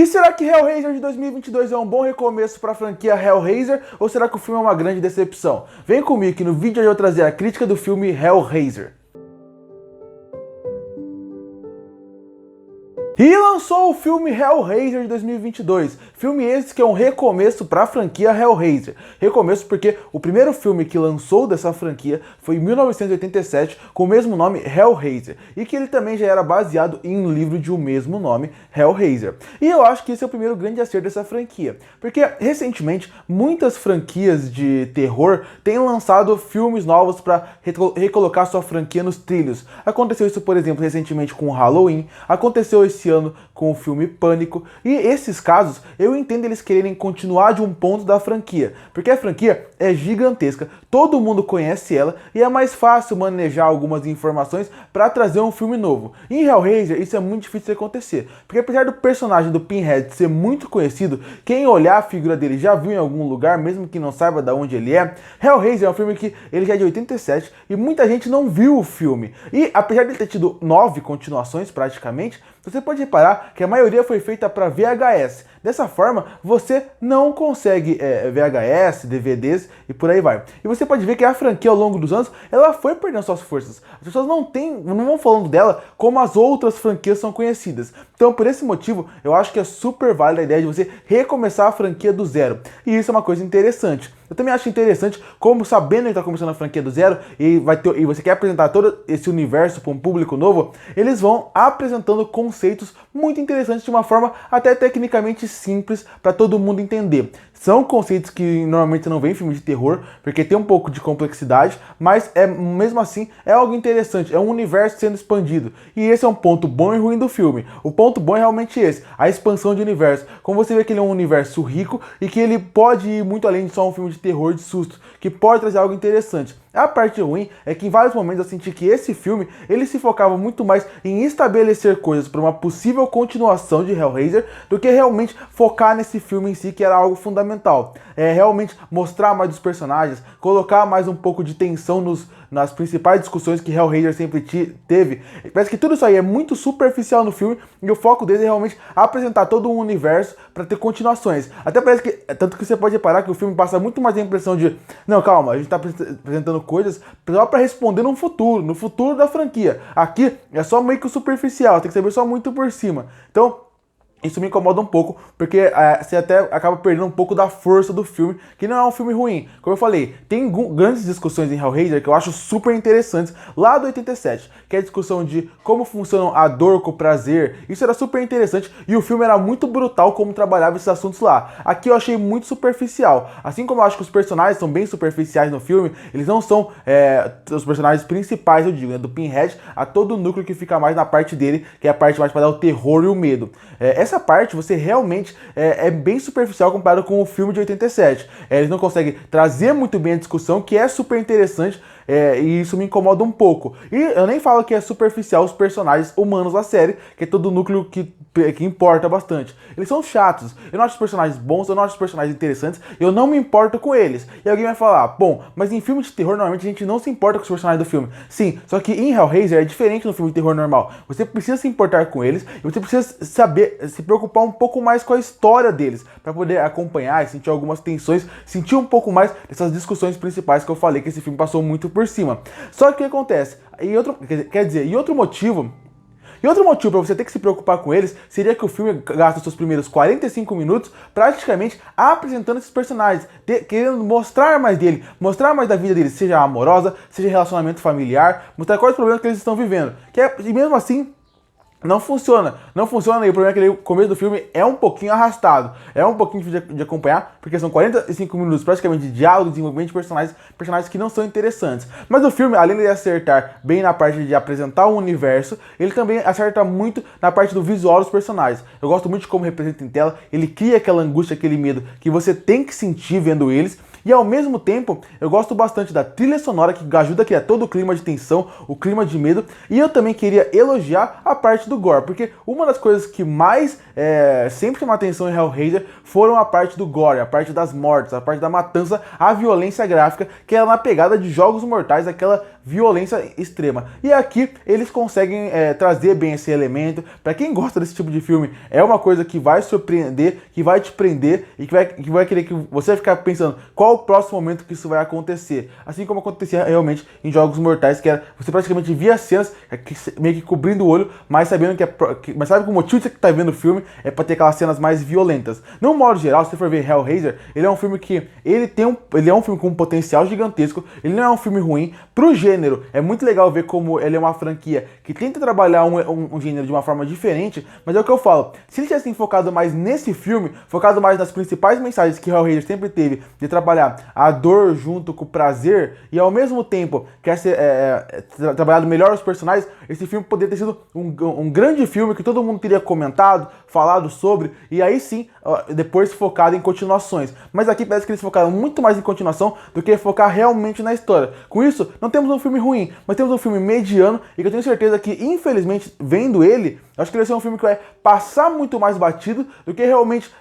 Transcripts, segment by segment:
E será que Hellraiser de 2022 é um bom recomeço para a franquia Hellraiser ou será que o filme é uma grande decepção? Vem comigo que no vídeo eu vou trazer a crítica do filme Hellraiser. E lançou o filme Hellraiser de 2022, filme esse que é um recomeço para a franquia Hellraiser. Recomeço porque o primeiro filme que lançou dessa franquia foi em 1987 com o mesmo nome Hellraiser, e que ele também já era baseado em um livro de o mesmo nome, Hellraiser. E eu acho que esse é o primeiro grande acerto dessa franquia, porque recentemente muitas franquias de terror têm lançado filmes novos para recolocar sua franquia nos trilhos. Aconteceu isso, por exemplo, recentemente com o Halloween, aconteceu esse ano com o filme Pânico, e esses casos eu entendo eles quererem continuar de um ponto da franquia, porque a franquia é gigantesca, todo mundo conhece ela e é mais fácil manejar algumas informações para trazer um filme novo. Em Hellraiser isso é muito difícil de acontecer, porque apesar do personagem do Pinhead ser muito conhecido, quem olhar a figura dele já viu em algum lugar, mesmo que não saiba de onde ele é. Hellraiser é um filme que ele já é de 87 e muita gente não viu o filme, e apesar de ele ter tido 9 continuações praticamente, você pode reparar que a maioria foi feita para VHS. Dessa forma, você não consegue VHS, DVDs e por aí vai. E você pode ver que a franquia ao longo dos anos, ela foi perdendo suas forças. As pessoas não vão falando dela como as outras franquias são conhecidas. Então, por esse motivo, eu acho que é super válida a ideia de você recomeçar a franquia do zero. E isso é uma coisa interessante. Eu também acho interessante como, sabendo que está começando a franquia do zero e você quer apresentar todo esse universo para um público novo, eles vão apresentando conceitos muito interessantes de uma forma até tecnicamente simples para todo mundo entender. São conceitos que normalmente não vem em filme de terror, porque tem um pouco de complexidade, mas mesmo assim é algo interessante, é um universo sendo expandido. E esse é um ponto bom e ruim do filme. O ponto bom é realmente esse, a expansão de universo. Como você vê que ele é um universo rico e que ele pode ir muito além de só um filme de terror de susto, que pode trazer algo interessante. A parte ruim é que em vários momentos eu senti que esse filme ele se focava muito mais em estabelecer coisas para uma possível continuação de Hellraiser do que realmente focar nesse filme em si, que era algo fundamental. Realmente mostrar mais dos personagens, colocar mais um pouco de tensão nas principais discussões que Hellraiser sempre teve. Parece que tudo isso aí é muito superficial no filme e o foco dele é realmente apresentar todo um universo para ter continuações. Até parece que, tanto que você pode reparar que o filme passa muito mais a impressão de não, calma, a gente está apresentando coisas só para responder no futuro da franquia. Aqui é só meio que superficial, tem que saber só muito por cima. Então, isso me incomoda um pouco, porque você até acaba perdendo um pouco da força do filme, que não é um filme ruim. Como eu falei, tem grandes discussões em Hellraiser que eu acho super interessantes, lá do 87, que é a discussão de como funcionam a dor com o prazer. Isso era super interessante e o filme era muito brutal como trabalhava esses assuntos lá. Aqui eu achei muito superficial. Assim como eu acho que os personagens são bem superficiais no filme, eles não são os personagens principais, eu digo, né, do Pinhead, a todo o núcleo que fica mais na parte dele, que é a parte mais para dar o terror e o medo. Essa parte você realmente é bem superficial comparado com o filme de 87. Eles não conseguem trazer muito bem a discussão, que é super interessante, e isso me incomoda um pouco. E eu nem falo que é superficial os personagens humanos da série, que é todo o núcleo que importa bastante. Eles são chatos, eu não acho os personagens bons, eu não acho os personagens interessantes, eu não me importo com eles. E alguém vai falar, bom, mas em filme de terror normalmente a gente não se importa com os personagens do filme. Sim, só que em Hellraiser é diferente do filme de terror normal. Você precisa se importar com eles e você precisa saber, se preocupar um pouco mais com a história deles, para poder acompanhar e sentir algumas tensões, sentir um pouco mais dessas discussões principais que eu falei que esse filme passou muito por cima. Só que o que acontece? E outro motivo para você ter que se preocupar com eles seria que o filme gasta os seus primeiros 45 minutos praticamente apresentando esses personagens, querendo mostrar mais dele, mostrar mais da vida deles, seja amorosa, seja relacionamento familiar, mostrar quais os problemas que eles estão vivendo. E mesmo assim, não funciona, e o problema é que o começo do filme é um pouquinho arrastado, é um pouquinho difícil de acompanhar, porque são 45 minutos praticamente de diálogo, desenvolvimento de personagens que não são interessantes. Mas o filme, além de acertar bem na parte de apresentar o universo, ele também acerta muito na parte do visual dos personagens. Eu gosto muito de como representa em tela, ele cria aquela angústia, aquele medo que você tem que sentir vendo eles. E ao mesmo tempo, eu gosto bastante da trilha sonora que ajuda a criar todo o clima de tensão, o clima de medo. E eu também queria elogiar a parte do do gore, porque uma das coisas que mais sempre chamou a atenção em Hellraiser foram a parte do gore, a parte das mortes, a parte da matança, a violência gráfica, que era na pegada de Jogos Mortais, aquela violência extrema. E aqui eles conseguem trazer bem esse elemento. Para quem gosta desse tipo de filme, é uma coisa que vai surpreender, que vai te prender e que vai querer que você vai ficar pensando qual o próximo momento que isso vai acontecer. Assim como acontecia realmente em Jogos Mortais, que era você praticamente via cenas meio que cobrindo o olho, mas sabendo mas sabe que o motivo de você tá vendo o filme é para ter aquelas cenas mais violentas. No modo geral, se você for ver Hellraiser, ele é um filme que ele é um filme com um potencial gigantesco, ele não é um filme ruim. Pro gênero, é muito legal ver como ele é uma franquia que tenta trabalhar um gênero de uma forma diferente, mas é o que eu falo, se eles tivessem focado mais nesse filme, focado mais nas principais mensagens que Hellraiser sempre teve, de trabalhar a dor junto com o prazer, e ao mesmo tempo quer ser trabalhado melhor os personagens, esse filme poderia ter sido um grande filme que todo mundo teria comentado, falado sobre, e aí sim, depois focado em continuações. Mas aqui parece que eles focaram muito mais em continuação do que focar realmente na história. Com isso, não temos um filme ruim, mas temos um filme mediano e que eu tenho certeza que, infelizmente, vendo ele, acho que ele vai ser um filme que vai passar muito mais batido do que realmente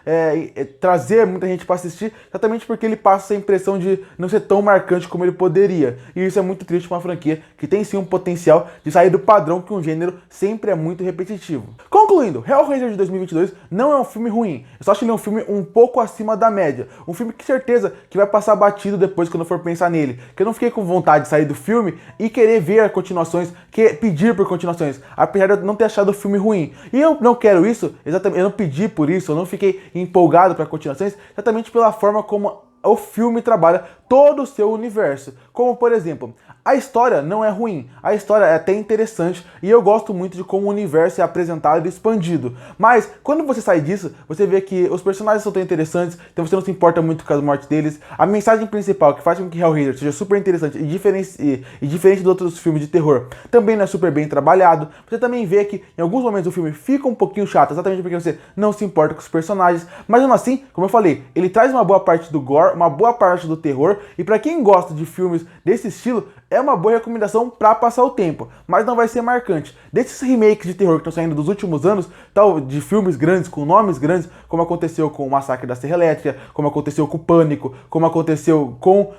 trazer muita gente para assistir, exatamente porque ele passa essa impressão de não ser tão marcante como ele poderia. E isso é muito triste para uma franquia que tem sim um potencial de sair do padrão que um gênero sempre é muito repetitivo. Concluindo, Hellraiser de 2022 não é um filme ruim, eu só acho que ele é um filme um pouco acima da média. Um filme que certeza que vai passar batido depois quando eu for pensar nele. Que eu não fiquei com vontade de sair do filme e querer ver continuações, pedir por continuações, apesar de eu não ter achado o filme ruim. E eu não quero isso, exatamente, eu não pedi por isso, eu não fiquei empolgado para continuações, exatamente pela forma como o filme trabalha todo o seu universo. Como, por exemplo, a história não é ruim, a história é até interessante e eu gosto muito de como o universo é apresentado e expandido. Mas, quando você sai disso, você vê que os personagens são tão interessantes, então você não se importa muito com as mortes deles. A mensagem principal que faz com que Hellraiser seja super interessante e diferente de outros filmes de terror, também não é super bem trabalhado. Você também vê que em alguns momentos o filme fica um pouquinho chato, exatamente porque você não se importa com os personagens. Mas mesmo assim, como eu falei, ele traz uma boa parte do gore, uma boa parte do terror, e pra quem gosta de filmes desse estilo, é uma boa recomendação pra passar o tempo, mas não vai ser marcante. Desses remakes de terror que estão saindo dos últimos anos, tal, de filmes grandes, com nomes grandes, como aconteceu com o Massacre da Serra Elétrica, como aconteceu com o Pânico, como aconteceu com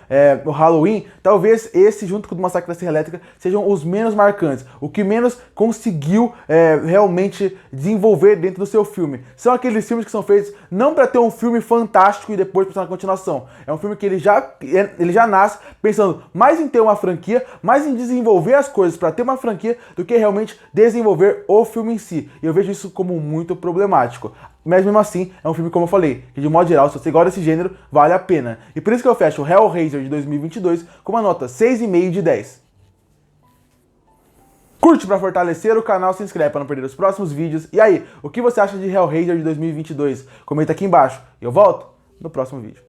o Halloween, talvez esse, junto com o Massacre da Serra Elétrica, sejam os menos marcantes, o que menos conseguiu realmente desenvolver dentro do seu filme. São aqueles filmes que são feitos não para ter um filme fantástico e depois passar na continuação. É um filme que ele já nasce pensando mais em ter uma franquia, mais em desenvolver as coisas para ter uma franquia do que realmente desenvolver o filme em si. E eu vejo isso como muito problemático. Mas mesmo assim, é um filme, como eu falei, que de modo geral, se você gosta desse gênero, vale a pena. E por isso que eu fecho o Hellraiser de 2022 com uma nota 6,5 de 10. Curte para fortalecer o canal, se inscreve para não perder os próximos vídeos. E aí, o que você acha de Hellraiser de 2022? Comenta aqui embaixo. E eu volto no próximo vídeo.